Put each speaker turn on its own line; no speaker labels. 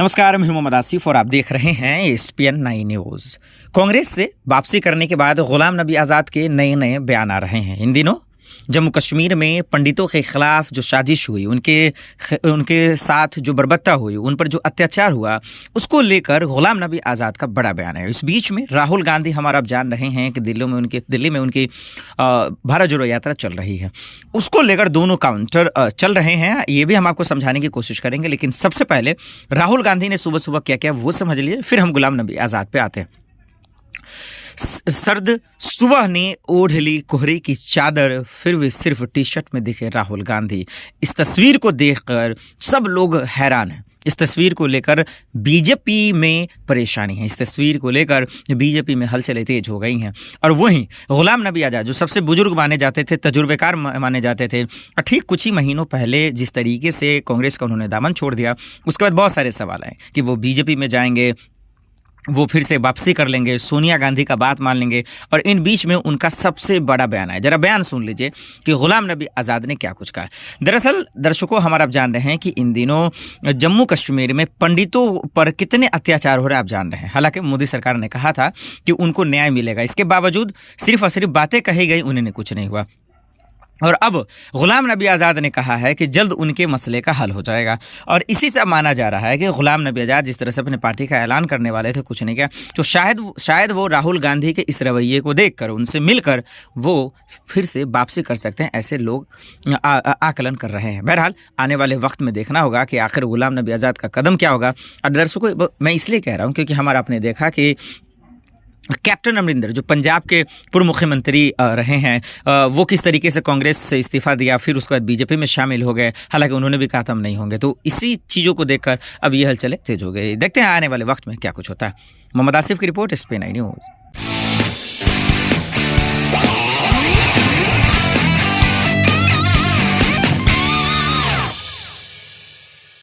नमस्कार, मैं हूं मोहम्मद आसिफ और आप देख रहे हैं एसपीएन 9 न्यूज़। कांग्रेस से वापसी करने के बाद गुलाम नबी आज़ाद के नए नए बयान आ रहे हैं। इन दिनों जम्मू कश्मीर में पंडितों के खिलाफ जो साजिश हुई, उनके साथ जो बर्बरता हुई, उन पर जो अत्याचार हुआ, उसको लेकर गुलाम नबी आज़ाद का बड़ा बयान है। इस बीच में राहुल गांधी, हमारा आप जान रहे हैं कि दिल्ली में उनकी भारत जोड़ो यात्रा चल रही है। उसको लेकर दोनों काउंटर चल रहे हैं। ये भी हम आपको समझाने की कोशिश करेंगे, लेकिन सबसे पहले राहुल गांधी ने सुबह सुबह क्या किया वो समझ लीजिए, फिर हम गुलाम नबी आज़ाद पे आते हैं। सर्द सुबह ने ओढ़ ली कोहरे की चादर, फिर भी सिर्फ टी शर्ट में दिखे राहुल गांधी। इस तस्वीर को देखकर सब लोग हैरान हैं। इस तस्वीर को लेकर बीजेपी में परेशानी है। इस तस्वीर को लेकर बीजेपी में हलचलें तेज हो गई हैं। और वहीं गुलाम नबी आज़ाद, जो सबसे बुजुर्ग माने जाते थे, तजुर्बेकार माने जाते थे, और ठीक कुछ ही महीनों पहले जिस तरीके से कांग्रेस का उन्होंने दामन छोड़ दिया, उसके बाद बहुत सारे सवाल आए कि वो बीजेपी में जाएंगे, वो फिर से वापसी कर लेंगे, सोनिया गांधी का बात मान लेंगे। और इन बीच में उनका सबसे बड़ा बयान है। जरा बयान सुन लीजिए कि गुलाम नबी आज़ाद ने क्या कुछ कहा। दरअसल दर्शकों, हमारा आप जान रहे हैं कि इन दिनों जम्मू कश्मीर में पंडितों पर कितने अत्याचार हो रहे हैं, आप जान रहे हैं। हालांकि मोदी सरकार ने कहा था कि उनको न्याय मिलेगा, इसके बावजूद सिर्फ और सिर्फ बातें कही गई, उन्हें कुछ नहीं हुआ। और अब गुलाम नबी आज़ाद ने कहा है कि जल्द उनके मसले का हल हो जाएगा। और इसी से माना जा रहा है कि गुलाम नबी आज़ाद जिस तरह से अपने पार्टी का ऐलान करने वाले थे, कुछ नहीं किया, तो शायद वो राहुल गांधी के इस रवैये को देखकर, उनसे मिलकर वो फिर से वापसी कर सकते हैं, ऐसे लोग आकलन कर रहे हैं। बहरहाल आने वाले वक्त में देखना होगा कि आखिर गुलाम नबी आज़ाद का कदम क्या होगा। और दर्शकों, मैं इसलिए कह रहा हूँ क्योंकि हमारा आपने देखा कि कैप्टन अमरिंदर, जो पंजाब के पूर्व मुख्यमंत्री रहे हैं, वो किस तरीके से कांग्रेस से इस्तीफा दिया, फिर उसके बाद बीजेपी में शामिल हो गए। हालांकि उन्होंने भी कहा था हम नहीं होंगे। तो इसी चीज़ों को देखकर अब ये हलचलें तेज हो गई। देखते हैं आने वाले वक्त में क्या कुछ होता है। मोहम्मद आसिफ की रिपोर्ट, एसपीएन 9 न्यूज़।